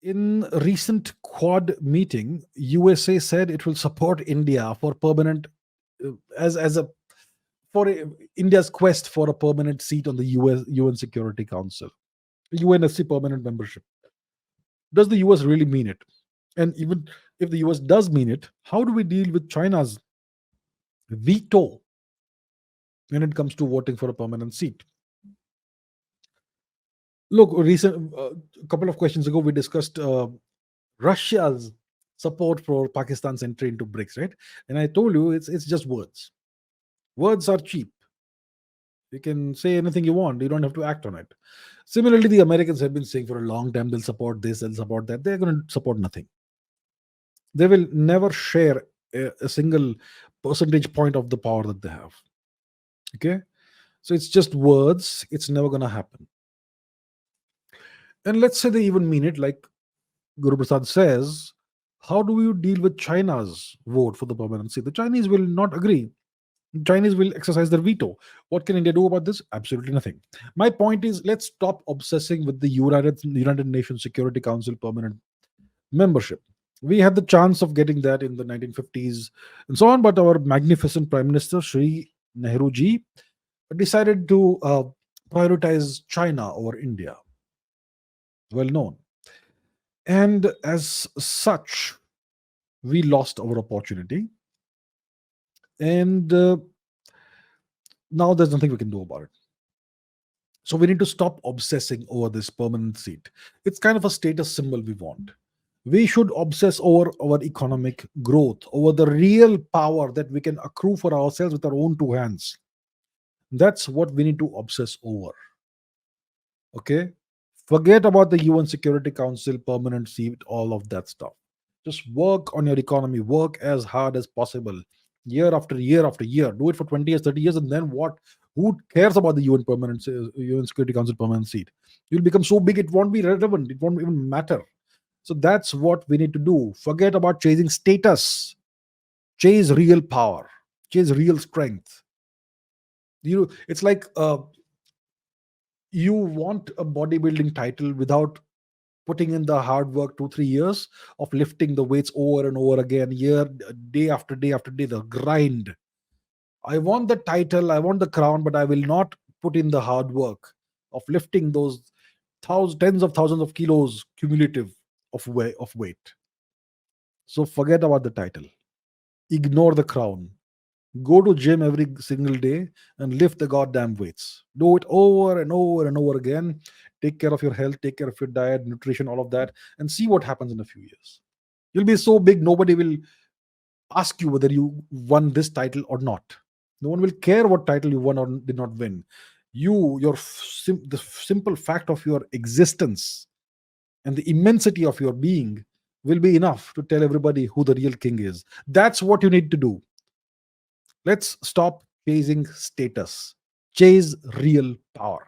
In a recent Quad meeting, USA said it will support India for permanent, as a for India's quest for a permanent seat on the UN Security Council, UNSC permanent membership. Does the US really mean it? And even if the US does mean it, how do we deal with China's veto when it comes to voting for a permanent seat? Look, recent a couple of questions ago we discussed Russia's support for Pakistan's entry into BRICS, right? And I told you it's just words. Words are cheap. You can say anything you want. You don't have to act on it. Similarly, the Americans have been saying for a long time they'll support this, they'll support that. They're going to support nothing. They will never share a single percentage point of the power that they have. Okay, so it's just words. It's never going to happen. And let's say they even mean it, like Guru Prasad says. How do you deal with China's vote for the permanency? The Chinese will not agree. Chinese will exercise their veto. What can India do about this? Absolutely nothing. My point is, let's stop obsessing with the United Nations Security Council permanent membership. We had the chance of getting that in the 1950s and so on, but our magnificent Prime Minister, Sri Nehru ji, decided to prioritize China over India. Well known. And as such, we lost our opportunity. And now there's nothing we can do about it. So we need to stop obsessing over this permanent seat. It's kind of a status symbol we want. We should obsess over our economic growth, over the real power that we can accrue for ourselves with our own two hands. That's what we need to obsess over. Okay? Forget about the UN Security Council permanent seat, all of that stuff. Just work on your economy, work as hard as possible, year after year after year. Do it for 20 years, 30 years, and then what? Who cares about the UN Security Council permanent seat? You'll become so big it won't be relevant, it won't even matter. So that's what we need to do. Forget about chasing status, chase real power, chase real strength. It's like you want a bodybuilding title without putting in the hard work 2 3 years of lifting the weights over and over again, day after day after day, the grind. I want the title, I want the crown, but I will not put in the hard work of lifting those tens of thousands of kilos cumulative of weight. So forget about the title, ignore the crown, go to gym every single day and lift the goddamn weights. Do it over and over and over again. Take care of your health, take care of your diet, nutrition, all of that, and see what happens in a few years. You'll be so big, nobody will ask you whether you won this title or not. No one will care what title you won or did not win. The simple fact of your existence and the immensity of your being will be enough to tell everybody who the real king is. That's what you need to do. Let's stop chasing status. Chase real power.